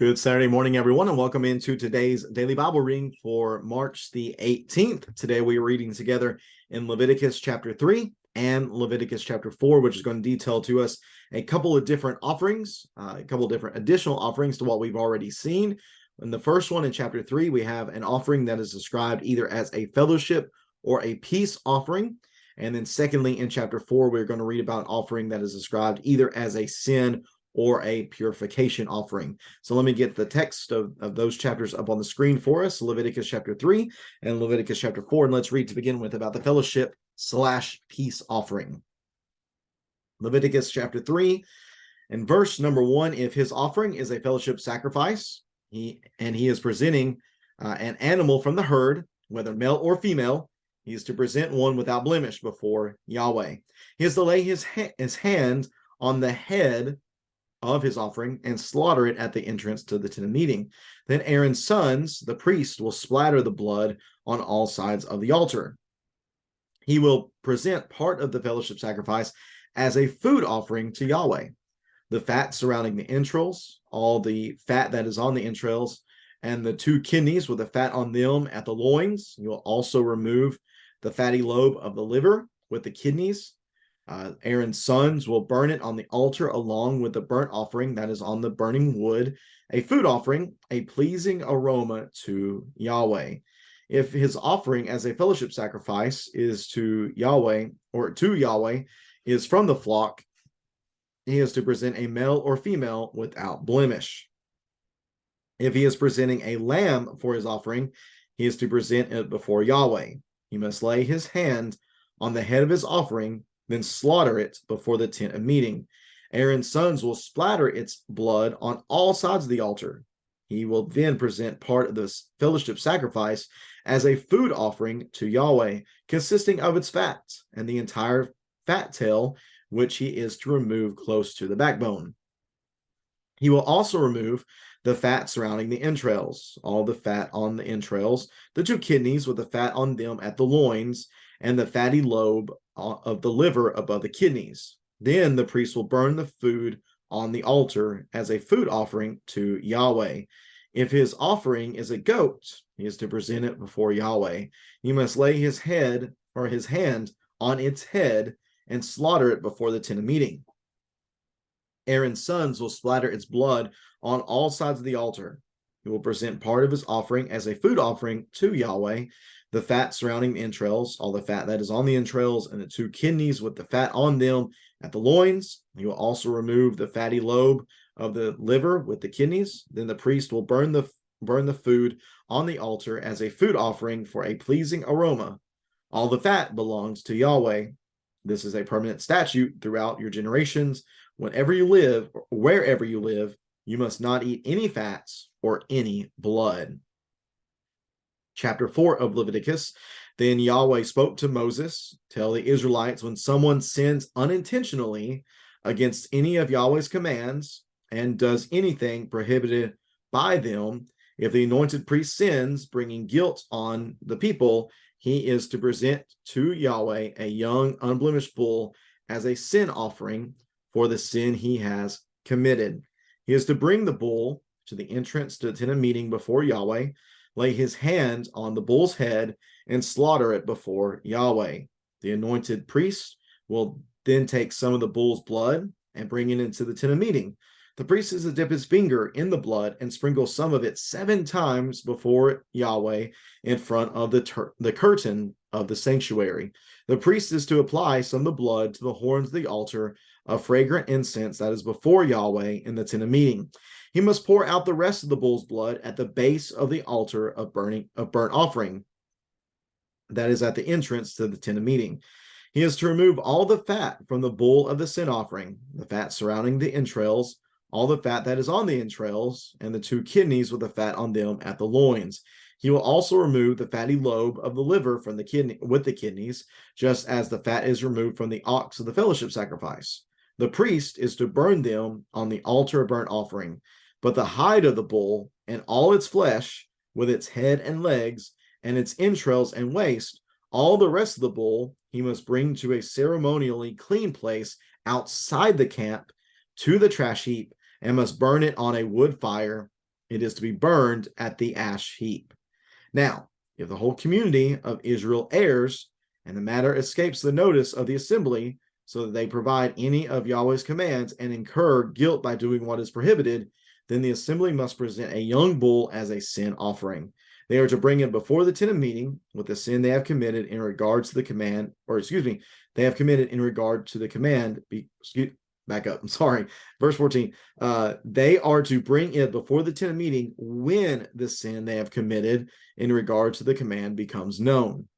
Good Saturday morning, everyone, and welcome into today's daily Bible reading for March the 18th. Today we are reading together in Leviticus chapter 3 and Leviticus chapter 4, which is going to detail to us a couple of different offerings, a couple of different additional offerings to what we've already seen. In the first one, in chapter 3, we have an offering that is described either as a fellowship or a peace offering. And then secondly, in chapter 4, we're going to read about an offering that is described either as a sin or a purification offering. So let me get the text of those chapters up on the screen for us, Leviticus chapter 3 and Leviticus chapter 4. And let's read to begin with about the fellowship/peace offering. Leviticus chapter 3 and verse number 1, if his offering is a fellowship sacrifice, he is presenting an animal from the herd, whether male or female, he is to present one without blemish before Yahweh. He is to lay his hand on the head of his offering and slaughter it at the entrance to the tent of meeting. Then Aaron's sons, the priest, will splatter the blood on all sides of the altar. He will present part of the fellowship sacrifice as a food offering to Yahweh. The fat surrounding the entrails, all the fat that is on the entrails, and the two kidneys with the fat on them at the loins. You will also remove the fatty lobe of the liver with the kidneys. Aaron's sons will burn it on the altar along with the burnt offering that is on the burning wood, a food offering, a pleasing aroma to Yahweh. If his offering as a fellowship sacrifice is to Yahweh, is from the flock, he is to present a male or female without blemish. If he is presenting a lamb for his offering, he is to present it before Yahweh. He must lay his hand on the head of his offering, then slaughter it before the tent of meeting. Aaron's sons will splatter its blood on all sides of the altar. He will then present part of the fellowship sacrifice as a food offering to Yahweh, consisting of its fat and the entire fat tail, which he is to remove close to the backbone. He will also remove the fat surrounding the entrails, all the fat on the entrails, the two kidneys with the fat on them at the loins, and the fatty lobe of the liver above the kidneys. Then the priest will burn the food on the altar as a food offering to Yahweh. If his offering is a goat, he is to present it before Yahweh. He must lay his hand on its head and slaughter it before the tent of meeting. Aaron's sons will splatter its blood on all sides of the altar. He will present part of his offering as a food offering to Yahweh, the fat surrounding the entrails, all the fat that is on the entrails, and the two kidneys with the fat on them at the loins. He will also remove the fatty lobe of the liver with the kidneys. Then the priest will burn the food on the altar as a food offering for a pleasing aroma. All the fat belongs to Yahweh. This is a permanent statute throughout your generations. Wherever you live, you must not eat any fats or any blood. Chapter 4 of Leviticus. Then Yahweh spoke to Moses, tell the Israelites, when someone sins unintentionally against any of Yahweh's commands and does anything prohibited by them, if the anointed priest sins, bringing guilt on the people, he is to present to Yahweh a young unblemished bull as a sin offering for the sin he has committed. He is to bring the bull to the entrance to the tent of meeting before Yahweh, lay his hand on the bull's head, and slaughter it before Yahweh. The anointed priest will then take some of the bull's blood and bring it into the tent of meeting. The priest is to dip his finger in the blood and sprinkle some of it 7 times before Yahweh in front of the curtain of the sanctuary. The priest is to apply some of the blood to the horns of the altar of fragrant incense that is before Yahweh in the tent of meeting. He must pour out the rest of the bull's blood at the base of the altar of burnt offering that is at the entrance to the tent of meeting. He is to remove all the fat from the bull of the sin offering, the fat surrounding the entrails, all the fat that is on the entrails, and the two kidneys with the fat on them at the loins. He will also remove the fatty lobe of the liver from the kidneys, just as the fat is removed from the ox of the fellowship sacrifice. The priest is to burn them on the altar of burnt offering, but the hide of the bull and all its flesh, with its head and legs, and its entrails and waist, all the rest of the bull, he must bring to a ceremonially clean place outside the camp to the trash heap, and must burn it on a wood fire It is to be burned at the ash heap. Now, if the whole community of Israel errs, and the matter escapes the notice of the assembly, so that they provide any of Yahweh's commands and incur guilt by doing what is prohibited, then the assembly must present a young bull as a sin offering. They are to bring it before the tent of meeting with the sin they have committed in regard to the command, they have committed in regard to the command. Back up. I'm sorry. Verse 14. They are to bring it before the tent of meeting when the sin they have committed in regard to the command becomes known.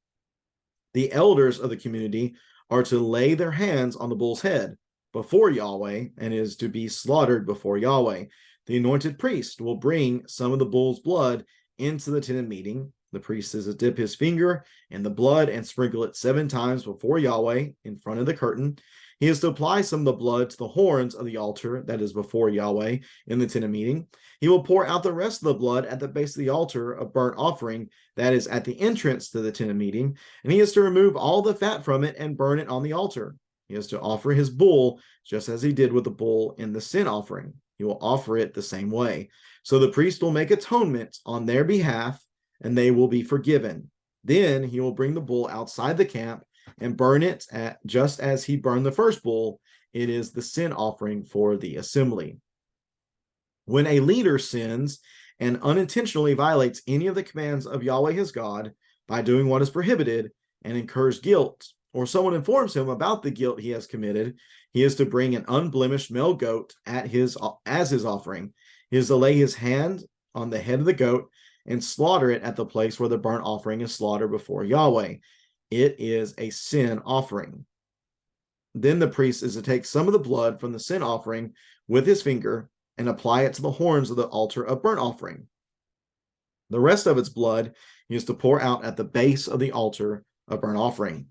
The elders of the community are to lay their hands on the bull's head before Yahweh and is to be slaughtered before Yahweh. The anointed priest will bring some of the bull's blood into the tent of meeting. The priest is to dip his finger in the blood and sprinkle it 7 times before Yahweh in front of the curtain. He is to apply some of the blood to the horns of the altar that is before Yahweh in the tent of meeting. He will pour out the rest of the blood at the base of the altar of burnt offering that is at the entrance to the tent of meeting, and he is to remove all the fat from it and burn it on the altar. He is to offer his bull just as he did with the bull in the sin offering. He will offer it the same way. So the priest will make atonement on their behalf, and they will be forgiven. Then he will bring the bull outside the camp and burn it just as he burned the first bull. It is the sin offering for the assembly. When a leader sins and unintentionally violates any of the commands of Yahweh his God by doing what is prohibited and incurs guilt, or someone informs him about the guilt he has committed, he is to bring an unblemished male goat as his offering. He is to lay his hand on the head of the goat and slaughter it at the place where the burnt offering is slaughtered before Yahweh. It is a sin offering. Then the priest is to take some of the blood from the sin offering with his finger and apply it to the horns of the altar of burnt offering. The rest of its blood he is to pour out at the base of the altar of burnt offering.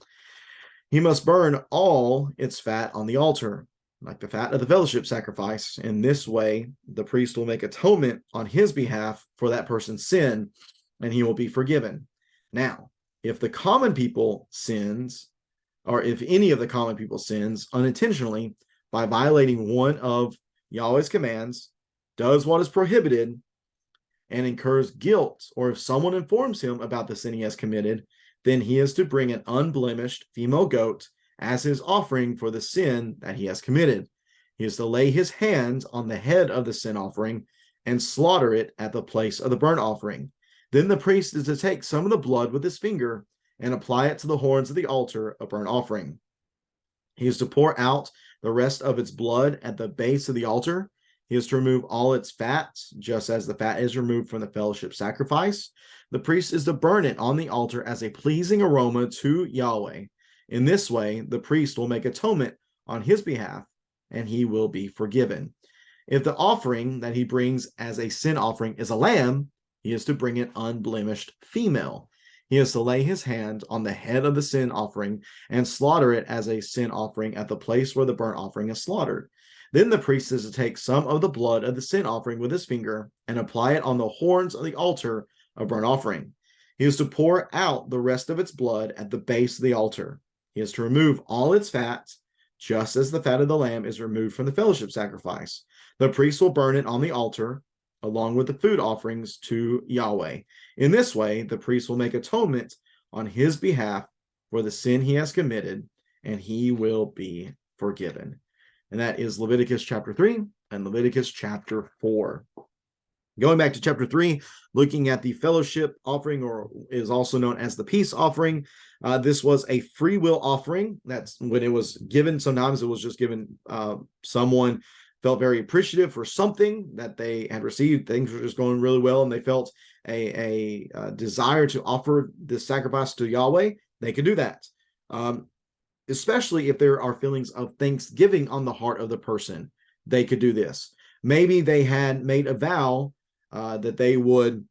He must burn all its fat on the altar, like the fat of the fellowship sacrifice. In this way, the priest will make atonement on his behalf for that person's sin, and he will be forgiven. Now, if the common people sins, or if any of the common people sins unintentionally by violating one of Yahweh's commands, does what is prohibited, and incurs guilt, or if someone informs him about the sin he has committed, then he is to bring an unblemished female goat as his offering for the sin that he has committed. He is to lay his hands on the head of the sin offering and slaughter it at the place of the burnt offering. Then the priest is to take some of the blood with his finger and apply it to the horns of the altar of burnt offering. He is to pour out the rest of its blood at the base of the altar. He is to remove all its fat, just as the fat is removed from the fellowship sacrifice. The priest is to burn it on the altar as a pleasing aroma to Yahweh. In this way, the priest will make atonement on his behalf, and he will be forgiven. If the offering that he brings as a sin offering is a lamb, he is to bring an unblemished female. He is to lay his hand on the head of the sin offering and slaughter it as a sin offering at the place where the burnt offering is slaughtered. Then the priest is to take some of the blood of the sin offering with his finger and apply it on the horns of the altar of burnt offering. He is to pour out the rest of its blood at the base of the altar. He is to remove all its fat, just as the fat of the lamb is removed from the fellowship sacrifice. The priest will burn it on the altar, along with the food offerings to Yahweh. In this way, the priest will make atonement on his behalf for the sin he has committed, and he will be forgiven. And that is Leviticus chapter 3 and Leviticus chapter 4. Going back to chapter 3, looking at the fellowship offering, or is also known as the peace offering. This was a free will offering. That's when it was given. Sometimes it was just given, someone felt very appreciative for something that they had received. Things were just going really well, and they felt a desire to offer this sacrifice to Yahweh. They could do that. Especially if there are feelings of thanksgiving on the heart of the person, they could do this. Maybe they had made a vow that they would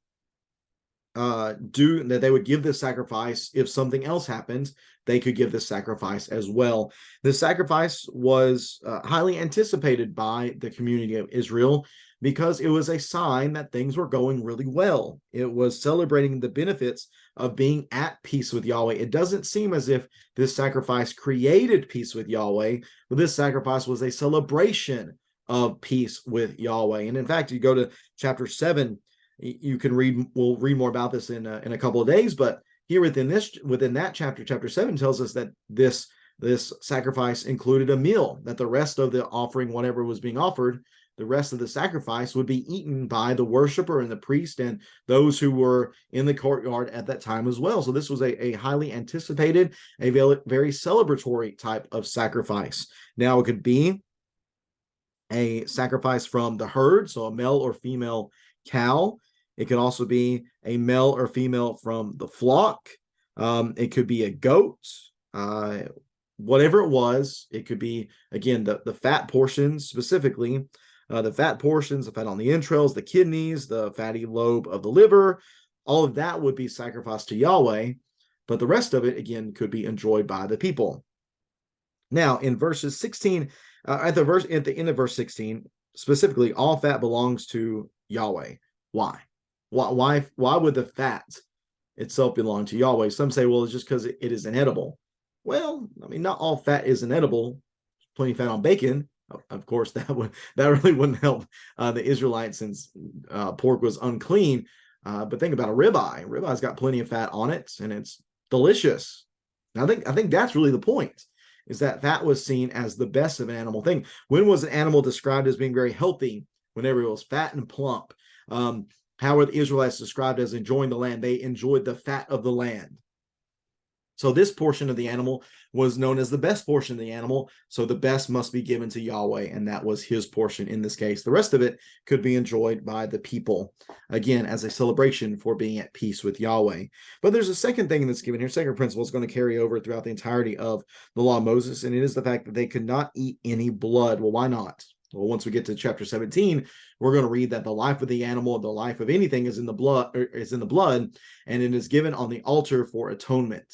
give this sacrifice if something else happened. They could give this sacrifice as well. The sacrifice was highly anticipated by the community of Israel because it was a sign that things were going really well. It was celebrating the benefits of being at peace with Yahweh. It doesn't seem as if this sacrifice created peace with Yahweh, but this sacrifice was a celebration of peace with Yahweh. And in fact, you go to chapter 7, you can read, we'll read more about this in a couple of days, but here within that chapter 7 tells us that this sacrifice included a meal, that the rest of the offering, whatever was being offered, the rest of the sacrifice would be eaten by the worshiper and the priest and those who were in the courtyard at that time as well. So this was a highly anticipated, a very celebratory type of sacrifice. Now, it could be a sacrifice from the herd, so a male or female cow. It could also be a male or female from the flock. It could be a goat. Whatever it was, it could be, again, the fat portions specifically, the fat portions, the fat on the entrails, the kidneys, the fatty lobe of the liver, all of that would be sacrificed to Yahweh, but the rest of it, again, could be enjoyed by the people. Now, in verses 16, at the end of verse 16, specifically, all fat belongs to Yahweh. Why? Why would the fat itself belong to Yahweh? Some say, well, it's just because it is inedible. Well, I mean, not all fat is inedible. There's plenty of fat on bacon. Of course, that really wouldn't help the Israelites, since pork was unclean. But think about a ribeye. Ribeye's got plenty of fat on it, and it's delicious. And I think that's really the point, is that fat was seen as the best of an animal thing. When was an animal described as being very healthy? Whenever it was fat and plump. How were the Israelites described as enjoying the land? They enjoyed the fat of the land. So this portion of the animal was known as the best portion of the animal. So the best must be given to Yahweh, and that was his portion in this case. The rest of it could be enjoyed by the people, again, as a celebration for being at peace with Yahweh. But there's a second thing that's given here, second principle is going to carry over throughout the entirety of the law of Moses, and it is the fact that they could not eat any blood. Well, why not? Well, once we get to chapter 17, we're going to read that the life of the animal, the life of anything is in the blood, and it is given on the altar for atonement.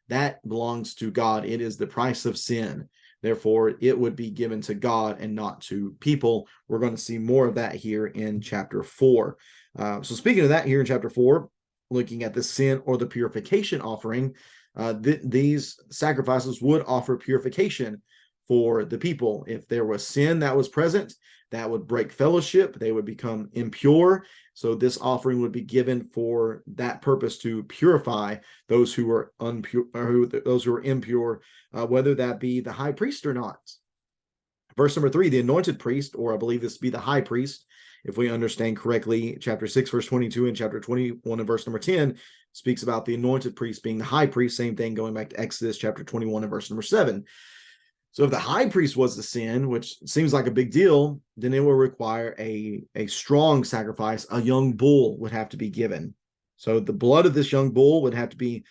That belongs to God. It is the price of sin. Therefore, it would be given to God and not to people. We're going to see more of that here in chapter 4. So speaking of that here in chapter 4, looking at the sin or the purification offering, these sacrifices would offer purification for the people. If there was sin that was present, that would break fellowship. They would become impure. So this offering would be given for that purpose, to purify those who were impure, whether that be the high priest or not. Verse number 3, the anointed priest, or I believe this to be the high priest, if we understand correctly, chapter 6, verse 22, and chapter 21 and verse number 10 speaks about the anointed priest being the high priest. Same thing going back to Exodus chapter 21 and verse number 7. So if the high priest was the sin, which seems like a big deal, then it will require a strong sacrifice. A young bull would have to be given. So the blood of this young bull would have to be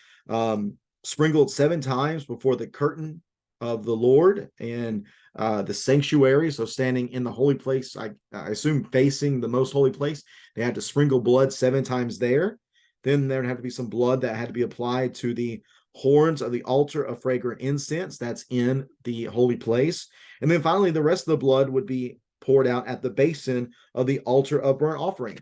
sprinkled 7 times before the curtain of the Lord and the sanctuary. So standing in the holy place, I assume facing the most holy place, they had to sprinkle blood 7 times there. Then there would have to be some blood that had to be applied to the horns of the altar of fragrant incense that's in the holy place. And then finally, the rest of the blood would be poured out at the basin of the altar of burnt offering.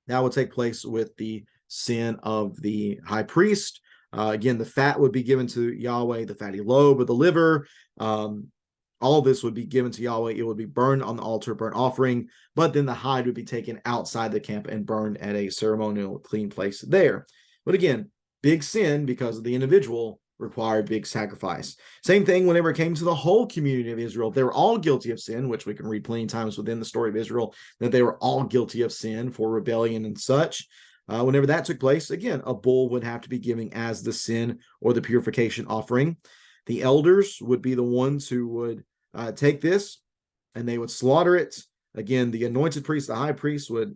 That would take place with the sin of the high priest. Again, the fat would be given to Yahweh, the fatty lobe of the liver. All this would be given to Yahweh. It would be burned on the altar, burnt offering, but then the hide would be taken outside the camp and burned at a ceremonial clean place there. But again, big sin, because of the individual, required big sacrifice. Same thing whenever it came to the whole community of Israel. They were all guilty of sin, which we can read plenty of times within the story of Israel, that they were all guilty of sin for rebellion and such. Whenever that took place, again, a bull would have to be given as the sin or the purification offering. The elders would be the ones who would take this, and they would slaughter it. Again, the anointed priest, the high priest, would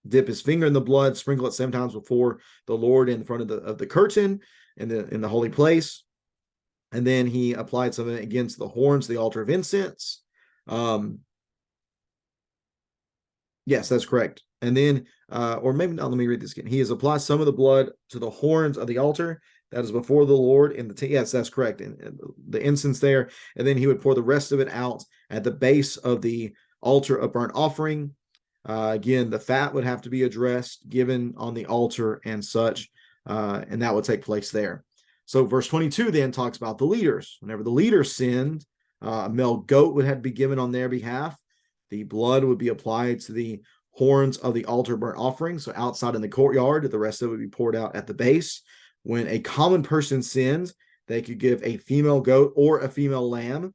dip his finger in the blood, sprinkle it 7 times before the Lord in front of the curtain in the holy place, and then he applied some of it against the horns, the altar of incense. Yes, that's correct. And then, or maybe not. Let me read this again. He has applied some of the blood to the horns of the altar that is before the Lord in the yes, that's correct. And the incense there, and then he would pour the rest of it out at the base of the altar of burnt offering. Again, the fat would have to be addressed, given on the altar and such, and that would take place there. So verse 22 then talks about the leaders. Whenever the leaders sinned, a male goat would have to be given on their behalf. The blood would be applied to the horns of the altar burnt offering, so outside in the courtyard. The rest of it would be poured out at the base. When a common person sins, they could give a female goat or a female lamb.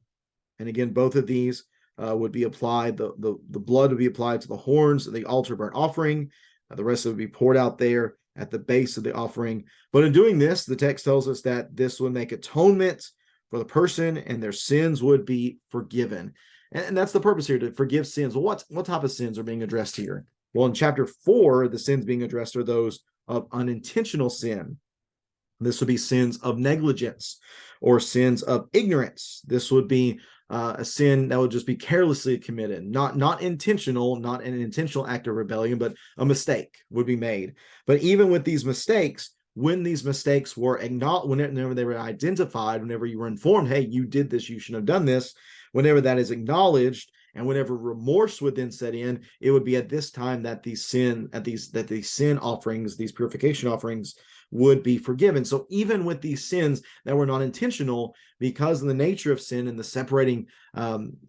And again, both of these would be applied. The blood would be applied to the horns of the altar burnt offering. The rest of it would be poured out there at the base of the offering. But in doing this, the text tells us that this would make atonement for the person and their sins would be forgiven. And that's the purpose here, to forgive sins. Well, what type of sins are being addressed here? Well, in chapter 4, the sins being addressed are those of unintentional sin. This would be sins of negligence or sins of ignorance. This would be a sin that would just be carelessly committed, not intentional, not an intentional act of rebellion, but a mistake would be made. But even with these mistakes, when these mistakes were acknowledged, whenever they were identified, whenever you were informed, hey, you did this, you shouldn't have done this, whenever that is acknowledged, and whenever remorse would then set in, it would be at this time that these sin offerings, these purification offerings, would be forgiven. So even with these sins that were not intentional, because of the nature of sin and the separating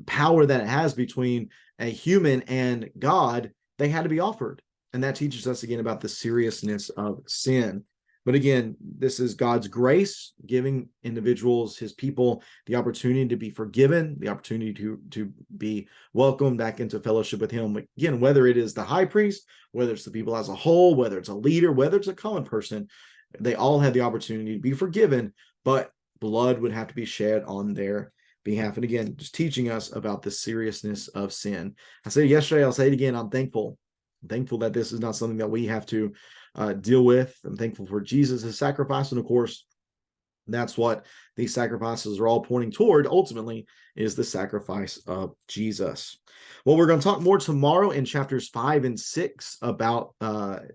power that it has between a human and God, they had to be offered. And that teaches us again about the seriousness of sin. But again, this is God's grace giving individuals, his people, the opportunity to be forgiven, the opportunity to be welcomed back into fellowship with him. Again, whether it is the high priest, whether it's the people as a whole, whether it's a leader, whether it's a common person, they all had the opportunity to be forgiven, but blood would have to be shed on their behalf. And again, just teaching us about the seriousness of sin. I said it yesterday, I'll say it again, I'm thankful that this is not something that we have to deal with. I'm thankful for Jesus' sacrifice. And of course, that's what these sacrifices are all pointing toward, ultimately, is the sacrifice of Jesus. Well, we're going to talk more tomorrow in chapters 5 and 6 about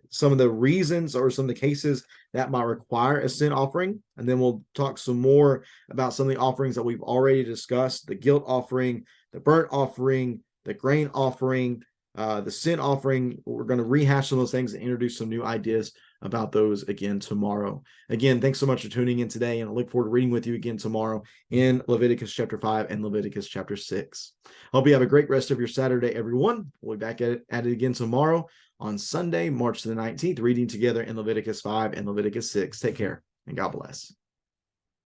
some of the reasons or some of the cases that might require a sin offering. And then we'll talk some more about some of the offerings that we've already discussed: the guilt offering, the burnt offering, the grain offering, the sin offering. We're going to rehash some of those things and introduce some new ideas about those again tomorrow. Again, thanks so much for tuning in today, and I look forward to reading with you again tomorrow in Leviticus chapter 5 and Leviticus chapter 6. Hope you have a great rest of your Saturday, everyone. We'll be back at it again tomorrow on Sunday, March the 19th, reading together in Leviticus 5 and Leviticus 6. Take care, and God bless.